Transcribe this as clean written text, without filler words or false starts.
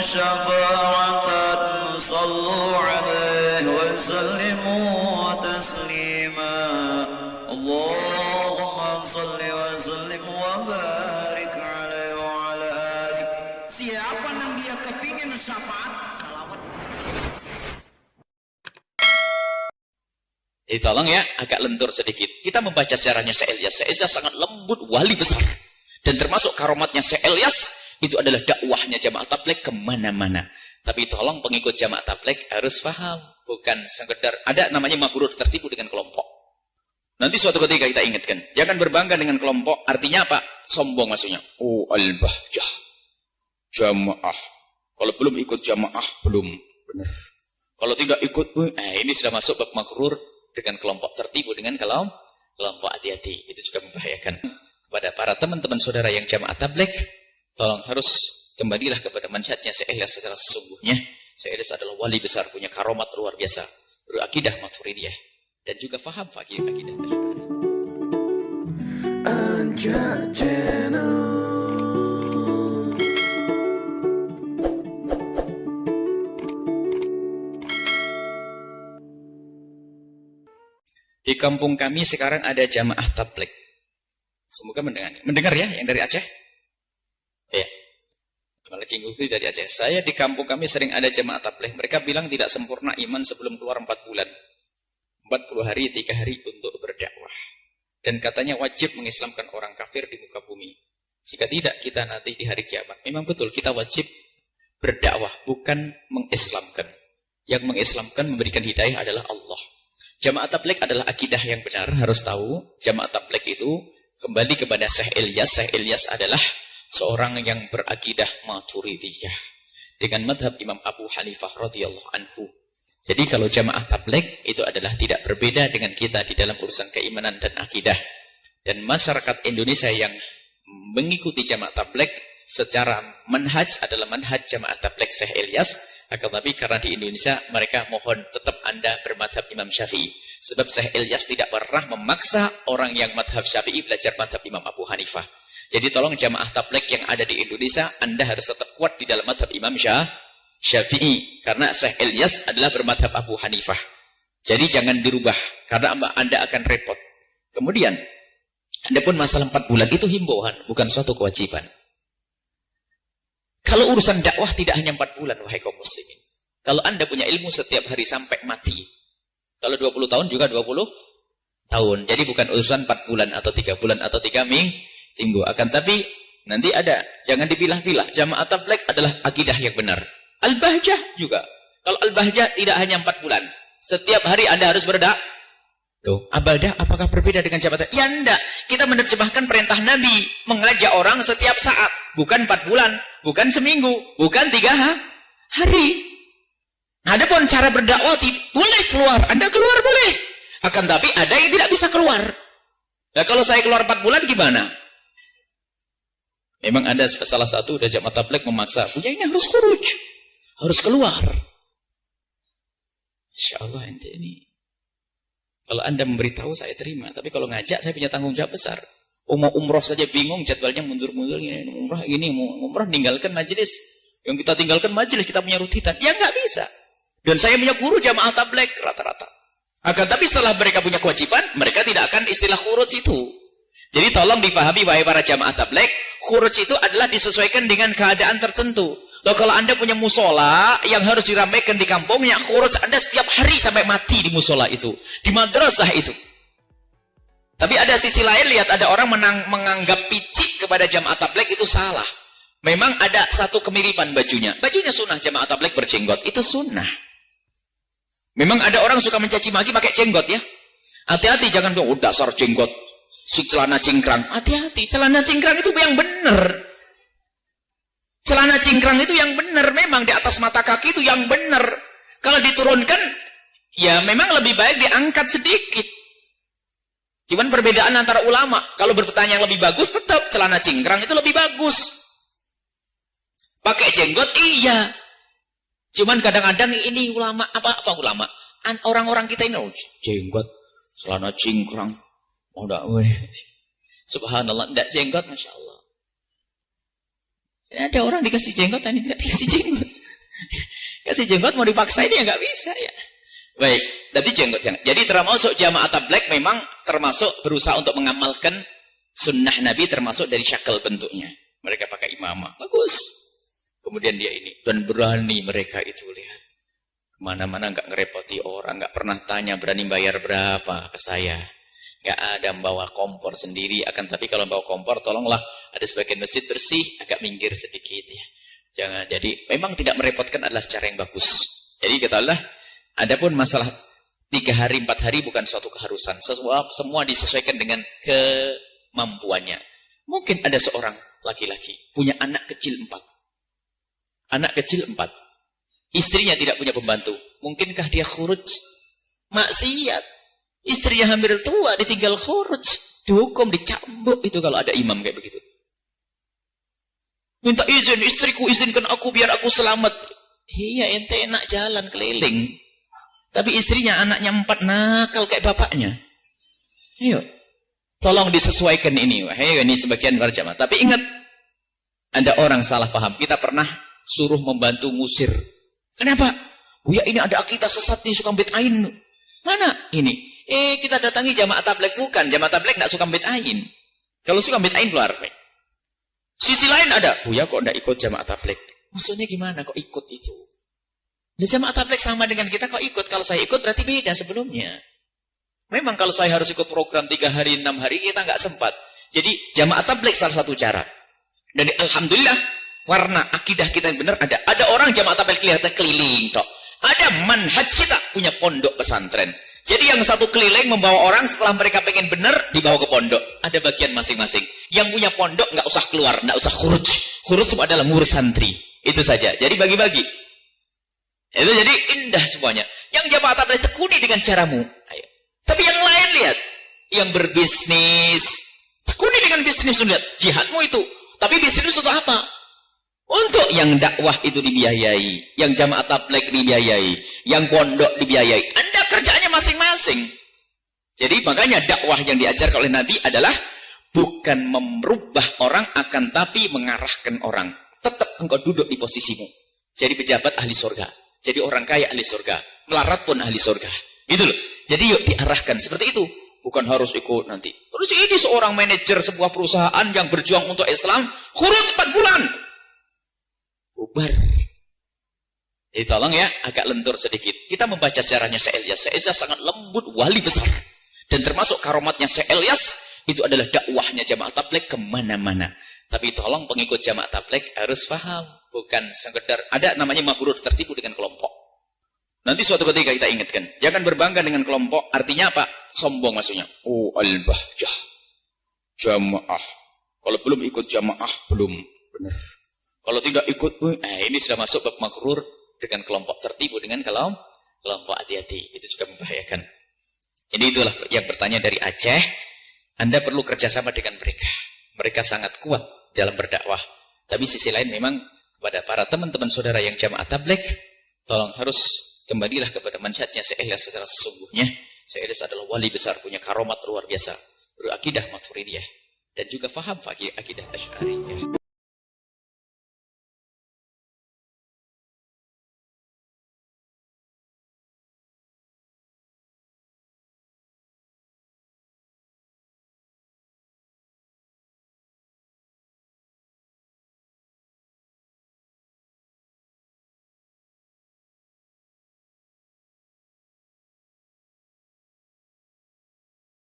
شفاعة صلوا عليه وسلموا تسليما اللهم صل وسلم وبارك عليه وعلى آله. Siapa yang dia kepingin syafaat salawat. Tolong ya, agak lentur sedikit. Kita membaca sejarahnya Syekh Ilyas. Syekh Ilyas sangat lembut, wali besar. Dan termasuk karomatnya Syekh Ilyas, itu adalah dakwahnya Jamaah Tabligh kemana-mana. Tapi tolong pengikut Jamaah Tabligh harus paham. Bukan sekedar, ada namanya mabrur, tertipu dengan kelompok. Nanti suatu ketika kita ingatkan. Jangan berbangga dengan kelompok. Artinya apa? Sombong maksudnya. Oh, al-bahjah. Jamaah. Kalau belum ikut jamaah, belum. Benar. Kalau tidak ikut, ini sudah masuk bab mabrur. Dengan kelompok, tertipu dengan kelompok, hati-hati, itu juga membahayakan. Kepada para teman-teman saudara yang Jamaah Tabligh, tolong harus kembalilah kepada manhajnya Syekh Ilyas secara sesungguhnya. Syekh Ilyas adalah wali besar, punya karomat luar biasa, berakidah Maturidiyah dan juga faham akidah Asy'ari. Anja Channel. Di kampung kami sekarang ada Jamaah Tabligh. Semoga mendengar ya yang dari Aceh. Ya. Maliki Ngufi dari Aceh. Saya di kampung kami sering ada Jamaah Tabligh. Mereka bilang tidak sempurna iman sebelum keluar 4 bulan. 40 hari, 3 hari untuk berdakwah. Dan katanya wajib mengislamkan orang kafir di muka bumi. Jika tidak, kita nanti di hari kiamat. Memang betul, kita wajib berdakwah, bukan mengislamkan. Yang mengislamkan, memberikan hidayah adalah Allah. Jamaah Tabligh adalah akidah yang benar, harus tahu. Jamaah Tabligh itu kembali kepada Syekh Ilyas. Syekh Ilyas adalah seorang yang berakidah Maturidiyah dengan madhab Imam Abu Hanifah radhiyallahu anhu. Jadi kalau Jamaah Tabligh itu adalah tidak berbeda dengan kita di dalam urusan keimanan dan akidah. Dan masyarakat Indonesia yang mengikuti Jamaah Tabligh secara manhaj adalah manhaj Jamaah Tabligh Syekh Ilyas. Akan tapi karena di Indonesia mereka mohon tetap Anda bermadhab Imam Syafi'i. Sebab Syekh Ilyas tidak pernah memaksa orang yang madhab Syafi'i belajar madhab Imam Abu Hanifah. Jadi tolong Jamaah Tabligh yang ada di Indonesia, Anda harus tetap kuat di dalam madhab Imam Syafi'i. Karena Syekh Ilyas adalah bermadhab Abu Hanifah. Jadi jangan dirubah, karena Anda akan repot. Kemudian, Anda pun masalah 4 bulan itu himbauan, bukan suatu kewajiban. Kalau urusan dakwah tidak hanya 4 bulan, wahai kaum muslimin. Kalau Anda punya ilmu setiap hari sampai mati. Kalau 20 tahun juga 20 tahun. Jadi bukan urusan 4 bulan atau 3 bulan atau 3 minggu. Akan tapi nanti ada. Jangan dipilah-pilah. Jamaah Tabligh adalah akidah yang benar. Al-Bahjah juga. Kalau Al-Bahjah tidak hanya 4 bulan. Setiap hari Anda harus berdakwah. Abadah apakah berbeda dengan jabatan? Ya enggak. Kita menerjemahkan perintah Nabi. Mengajak orang setiap saat. Bukan 4 bulan. Bukan seminggu. Bukan 3 hari. Ada pun cara berdakwah boleh keluar. Anda keluar boleh. Akan tapi ada yang tidak bisa keluar. Nah kalau saya keluar 4 bulan gimana? Memang ada salah satu dari Jamaah Tabligh memaksa. Punya ini harus khuruj. Harus keluar. Insya Allah ente ini. Kalau Anda memberitahu saya terima, tapi kalau ngajak saya punya tanggung jawab besar. Mau umroh saja bingung, jadwalnya mundur-mundur, umroh ini, umroh tinggalkan majelis. Yang kita tinggalkan majelis, kita punya rutinan. Ya nggak bisa. Dan saya punya guru Jamaah Tabligh rata-rata. Akan tapi setelah mereka punya kewajiban, mereka tidak akan istilah khuruj itu. Jadi tolong difahami wahai para Jamaah Tabligh, khuruj itu adalah disesuaikan dengan keadaan tertentu. Loh kalau Anda punya musola yang harus diramaikan di kampungnya, khuruj Anda setiap hari sampai mati di musola itu, di madrasah itu. Tapi ada sisi lain, lihat ada orang menganggap picik kepada Jamaah Tabligh itu salah. Memang ada satu kemiripan bajunya. Bajunya sunnah Jamaah Tabligh berjenggot, itu sunnah. Memang ada orang suka mencaci maki pakai jenggot ya. Hati-hati jangan dasar jenggot, si celana cingkrang. Hati-hati, celana cingkrang itu yang benar. Celana cingkrang itu yang benar, memang di atas mata kaki itu yang benar. Kalau diturunkan, ya memang lebih baik diangkat sedikit. Cuman perbedaan antara ulama, kalau bertanya yang lebih bagus, tetap celana cingkrang itu lebih bagus. Pakai jenggot, iya. Cuman kadang-kadang ini ulama, apa ulama? Orang-orang kita ini, jenggot, celana cingkrang. Subhanallah, tidak jenggot, Masya Allah. Ada orang dikasih jenggot, ini tidak dikasih jenggot. Kasih jenggot mau dipaksa ini ya nggak bisa ya. Baik, jadi jenggot jangan. Jadi termasuk jamaah tabligh memang termasuk berusaha untuk mengamalkan sunnah Nabi, termasuk dari syakal bentuknya. Mereka pakai imamah, bagus. Kemudian dia ini, dan berani mereka itu, lihat. Kemana-mana nggak ngerepoti orang, nggak pernah tanya berani bayar berapa ke saya. Nggak ada membawa kompor sendiri, akan tapi kalau bawa kompor tolonglah ada sebagian masjid bersih, agak minggir sedikit ya. Jangan, jadi memang tidak merepotkan adalah cara yang bagus. Jadi katakanlah, adapun masalah 3 hari 4 hari bukan suatu keharusan. Semua disesuaikan dengan kemampuannya. Mungkin ada seorang laki-laki punya anak kecil 4. Anak kecil 4. Istrinya tidak punya pembantu. Mungkinkah dia khuruj? Maksiat. Istrinya hampir tua, ditinggal khuruj. Dihukum, dicambuk itu kalau ada imam kayak begitu. Minta izin, istriku izinkan aku biar aku selamat. Iya, ente enak jalan keliling. Tapi istrinya anaknya 4 nakal kayak bapaknya. Ayo. Tolong disesuaikan ini. Ayo, ini sebagian para jamaah. Tapi ingat, ada orang salah paham. Kita pernah suruh membantu ngusir. Kenapa? Buya ini ada akidah sesat nih, suka bid'ain. Mana? Ini. Kita datangi jamaah tabligh. Bukan, jamaah tabligh tidak suka bid'ain. Kalau suka bid'ain keluar. Sisi lain ada. Buya kok tidak ikut jamaah tabligh? Maksudnya gimana kok ikut itu? Di jamaah tabligh sama dengan kita kok ikut. Kalau saya ikut berarti beda sebelumnya. Memang kalau saya harus ikut program 3 hari, 6 hari, kita nggak sempat. Jadi jamaah tabligh salah satu cara. Dan alhamdulillah, warna akidah kita yang benar ada. Ada orang jamaah tabligh kelihatan keliling. Toh. Ada manhaj kita punya pondok pesantren. Jadi yang satu keliling membawa orang, setelah mereka pengen benar, dibawa ke pondok. Ada bagian masing-masing. Yang punya pondok nggak usah keluar, nggak usah khuruj. Khuruj adalah ngurus santri. Itu saja. Jadi bagi-bagi. Itu jadi indah semuanya. Yang jamaah tabligh tekuni dengan caramu. Ayo. Tapi yang lain lihat, yang berbisnis, tekuni dengan bisnis, lihat jihadmu itu. Tapi bisnis untuk apa? Untuk yang dakwah itu dibiayai, yang jamaah tabligh dibiayai, yang pondok dibiayai. Anda kerjaannya masing-masing. Jadi makanya dakwah yang diajarkan oleh Nabi adalah bukan merubah orang, akan tapi mengarahkan orang. Tetap engkau duduk di posisimu. Jadi pejabat ahli surga, jadi orang kaya ahli surga, melarat pun ahli surga. Gitu loh. Jadi yuk diarahkan seperti itu. Bukan harus ikut nanti. Terus ini seorang manajer sebuah perusahaan yang berjuang untuk Islam, khuruj 4 bulan. Bubar. Jadi tolong ya, agak lentur sedikit. Kita membaca sejarahnya Syekh Ilyas. Syekh Ilyas sangat lembut, wali besar. Dan termasuk karomatnya Syekh Ilyas, itu adalah dakwahnya jamaah tabligh kemana-mana. Tapi tolong pengikut jamaah tabligh harus paham. Bukan sekedar, ada namanya mahrur, tertipu dengan kelompok. Nanti suatu ketika kita ingatkan. Jangan berbangga dengan kelompok. Artinya apa? Sombong maksudnya. Oh, al-bahjah. Jamaah. Kalau belum ikut jamaah, belum benar. Kalau tidak ikut, ini sudah masuk bab makrur dengan kelompok, tertipu dengan kelompok, hati-hati. Itu juga membahayakan. Ini itulah yang bertanya dari Aceh. Anda perlu kerjasama dengan mereka. Mereka sangat kuat dalam berdakwah. Tapi sisi lain memang kepada para teman-teman saudara yang jamaah tabligh, tolong harus kembalilah kepada manhajnya Syekh Ilyas secara sesungguhnya. Syekh Ilyas adalah wali besar, punya karomat luar biasa, berakidah Maturidiyah dan juga faham akidah Asy'ariyah.